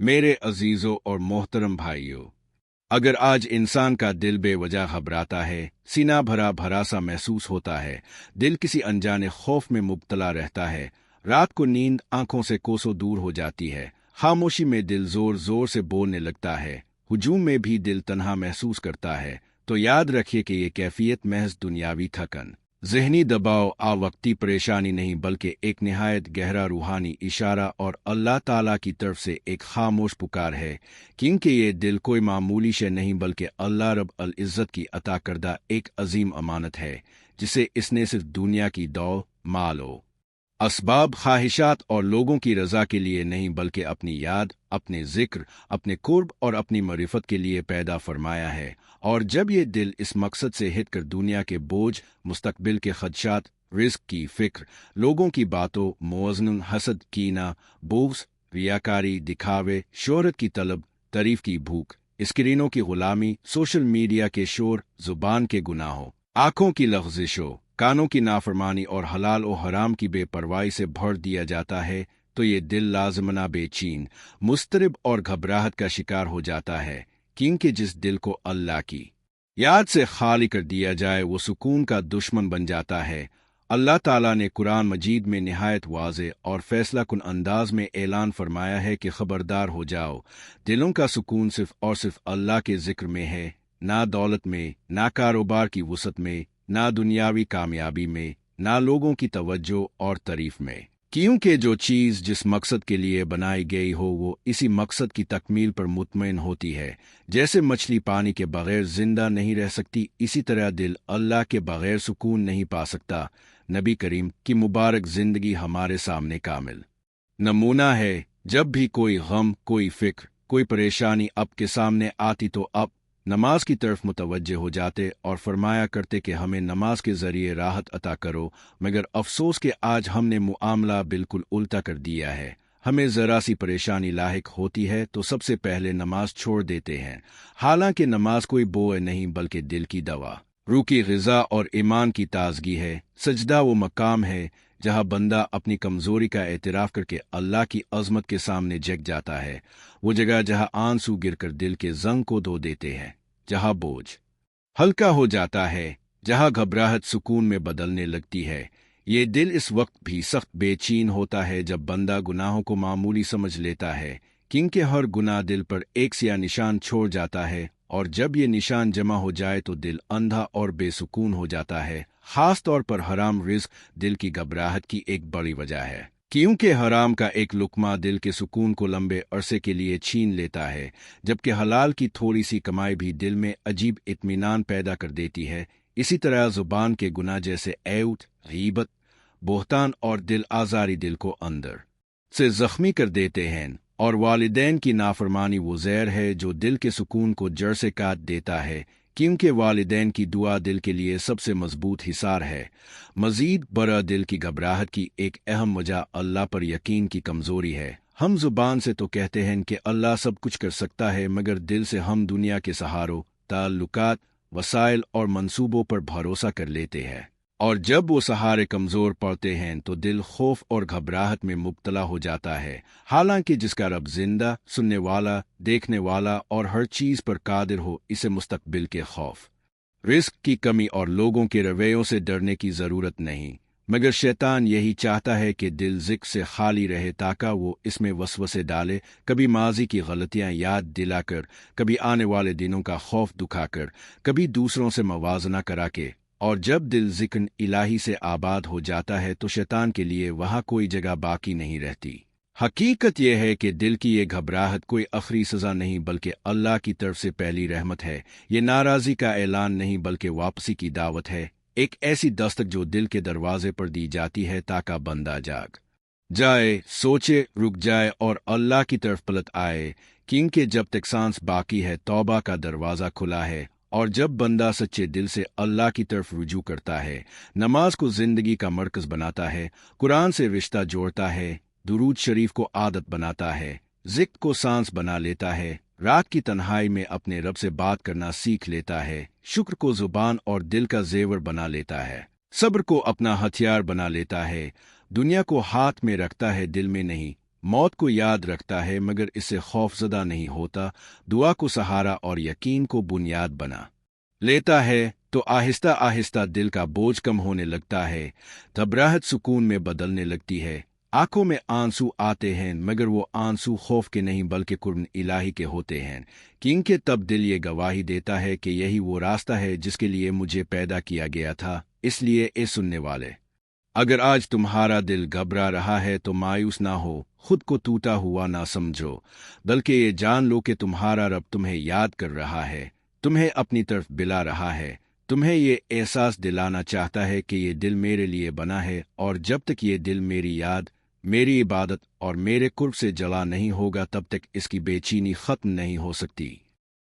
میرے अजीजों और मोहतरम भाइयों, अगर आज इंसान का दिल बेवजह घबराता है, सीना भरा भरा सा महसूस होता है, दिल किसी अनजाने खौफ में मुब्तला रहता है, रात को नींद आंखों से कोसों दूर हो जाती है, खामोशी में दिल जोर जोर से बोलने लगता है, हुजूम में भी दिल तन्हा महसूस करता है, तो याद रखिए कि ये कैफियत महज दुनियावी थकन, ज़हनी दबाव वक्ती परेशानी नहीं बल्कि एक निहायत गहरा रूहानी इशारा और अल्लाह ताला की तरफ से एक खामोश पुकार है, क्योंकि ये दिल कोई मामूली शय नहीं बल्कि अल्लाह रब अल इज़्ज़त की अता करदा एक अजीम अमानत है, जिसे इसने सिर्फ दुनिया की दौड़ मालो असबाब ख्वाहिशात और लोगों की रजा के लिए नहीं बल्कि अपनी याद, अपने जिक्र, अपने कुर्ब और अपनी मरिफत के लिए पैदा फरमाया है। और जब ये दिल इस मकसद से हिट कर दुनिया के बोझ, मुस्तकबिल के खदशात, रिस्क की फिक्र, लोगों की बातों, मुवज़्ज़न, हसद, कीना, बोग्स, रियाकारी, दिखावे, शोहरत की तलब, तारीफ की भूख, स्क्रीनों की गुलामी, सोशल मीडिया के शोर, जुबान के गुनाहों, आंखों की लग़्ज़िशों, कानों की नाफरमानी और हलाल और हराम की बेपरवाही से भर दिया जाता है, तो ये दिल लाजमना बेचैन, मुस्तरिब और घबराहट का शिकार हो जाता है, क्योंकि जिस दिल को अल्लाह की याद से खाली कर दिया जाए वो सुकून का दुश्मन बन जाता है। अल्लाह ताला ने कुरान मजीद में निहायत वाज़े और फैसला कुन अंदाज में ऐलान फरमाया है कि खबरदार हो जाओ, दिलों का सुकून सिर्फ और सिर्फ अल्लाह के जिक्र में है, ना दौलत में, ना कारोबार की वसअत में, ना दुनियावी कामयाबी में, ना लोगों की तवज्जो और तारीफ में, क्योंकि जो चीज़ जिस मकसद के लिए बनाई गई हो वो इसी मकसद की तकमील पर मुतमईन होती है। जैसे मछली पानी के बगैर जिंदा नहीं रह सकती, इसी तरह दिल अल्लाह के बगैर सुकून नहीं पा सकता। नबी करीम की मुबारक जिंदगी हमारे सामने कामिल नमूना है। जब भी कोई गम, कोई फिक्र, कोई परेशानी आपके सामने आती तो आप नमाज की तरफ मुतवज्जे हो जाते और फरमाया करते कि हमें नमाज के जरिए राहत अता करो, मगर अफसोस कि आज हमने मुआमला बिल्कुल उल्टा कर दिया है। हमें ज़रा सी परेशानी लाहिक होती है तो सबसे पहले नमाज छोड़ देते हैं, हालांकि नमाज कोई बोझ नहीं बल्कि दिल की दवा, रूह की ग़िज़ा और ईमान की ताजगी है। सजदा वो मकाम है जहाँ बंदा अपनी कमज़ोरी का एतराफ़ करके अल्लाह की अज़मत के सामने जग जाता है, वो जगह जहाँ आंसू गिरकर दिल के जंग को धो देते हैं, जहाँ बोझ हल्का हो जाता है, जहाँ घबराहट सुकून में बदलने लगती है। ये दिल इस वक्त भी सख्त बेचैन होता है जब बंदा गुनाहों को मामूली समझ लेता है, क्योंकि हर गुनाह दिल पर एक सिया निशान छोड़ जाता है, और जब ये निशान जमा हो जाए तो दिल अंधा और बेसुकून हो जाता है। खास तौर पर हराम रिस्क दिल की घबराहट की एक बड़ी वजह है, क्योंकि हराम का एक लुकमा दिल के सुकून को लंबे अरसे के लिए छीन लेता है, जबकि हलाल की थोड़ी सी कमाई भी दिल में अजीब इत्मीनान पैदा कर देती है। इसी तरह जुबान के गुनाह जैसे ऐउत, गीबत, बोहतान और दिल आज़ारी दिल को अंदर से जख्मी कर देते हैं, और वालिदैन की नाफरमानी वो जहर है जो दिल के सुकून को जड़ से काट देता है, क्योंकि वालिदैन की दुआ दिल के लिए सबसे मजबूत हिसार है। मजीद बड़ा दिल की घबराहट की एक अहम वजह अल्लाह पर यकीन की कमज़ोरी है। हम जुबान से तो कहते हैं कि अल्लाह सब कुछ कर सकता है, मगर दिल से हम दुनिया के सहारों, ताल्लुकात, वसाइल और मंसूबों पर भरोसा कर लेते हैं, और जब वो सहारे कमज़ोर पड़ते हैं तो दिल खौफ और घबराहट में मुब्तला हो जाता है। हालांकि जिसका रब जिंदा, सुनने वाला, देखने वाला और हर चीज़ पर कादिर हो, इसे मुस्तकबिल के खौफ, रिस्क की कमी और लोगों के रवैयों से डरने की ज़रूरत नहीं, मगर शैतान यही चाहता है कि दिल ज़िक्र से खाली रहे ताकि वो इसमें वसवसे डाले, कभी माजी की गलतियां याद दिलाकर, कभी आने वाले दिनों का खौफ दुखाकर, कभी दूसरों से मवाजना करा के। और जब दिल ज़िक्र इलाही से आबाद हो जाता है तो शैतान के लिए वहाँ कोई जगह बाकी नहीं रहती। हकीकत यह है कि दिल की ये घबराहट कोई आखिरी सज़ा नहीं बल्कि अल्लाह की तरफ से पहली रहमत है। ये नाराज़ी का ऐलान नहीं बल्कि वापसी की दावत है, एक ऐसी दस्तक जो दिल के दरवाजे पर दी जाती है ताकि बंदा जाग जाए, सोचे, रुक जाए और अल्लाह की तरफ पलट आए, क्योंकि जब तक सांस बाकी है तौबा का दरवाज़ा खुला है। और जब बंदा सच्चे दिल से अल्लाह की तरफ रुजू करता है, नमाज को जिंदगी का मरकज बनाता है, कुरान से रिश्ता जोड़ता है, दुरूद शरीफ को आदत बनाता है, जिक्र को सांस बना लेता है, रात की तन्हाई में अपने रब से बात करना सीख लेता है, शुक्र को जुबान और दिल का जेवर बना लेता है, सब्र को अपना हथियार बना लेता है, दुनिया को हाथ में रखता है दिल में नहीं, मौत को याद रखता है मगर इससे खौफजदा नहीं होता, दुआ को सहारा और यकीन को बुनियाद बना लेता है, तो आहिस्ता आहिस्ता दिल का बोझ कम होने लगता है, घबराहट सुकून में बदलने लगती है। आंखों में आंसू आते हैं मगर वो आंसू खौफ के नहीं बल्कि कुर्ब इलाही के होते हैं, क्योंकि तब दिल ये गवाही देता है कि यही वो रास्ता है जिसके लिए मुझे पैदा किया गया था। इसलिए ए सुनने वाले, अगर आज तुम्हारा दिल घबरा रहा है तो मायूस ना हो, खुद को टूटा हुआ ना समझो, बल्कि ये जान लो कि तुम्हारा रब तुम्हें याद कर रहा है, तुम्हें अपनी तरफ बुला रहा है, तुम्हें ये एहसास दिलाना चाहता है कि ये दिल मेरे लिए बना है, और जब तक ये दिल मेरी याद, मेरी इबादत और मेरे कुर्ब से जला नहीं होगा तब तक इसकी बेचैनी खत्म नहीं हो सकती।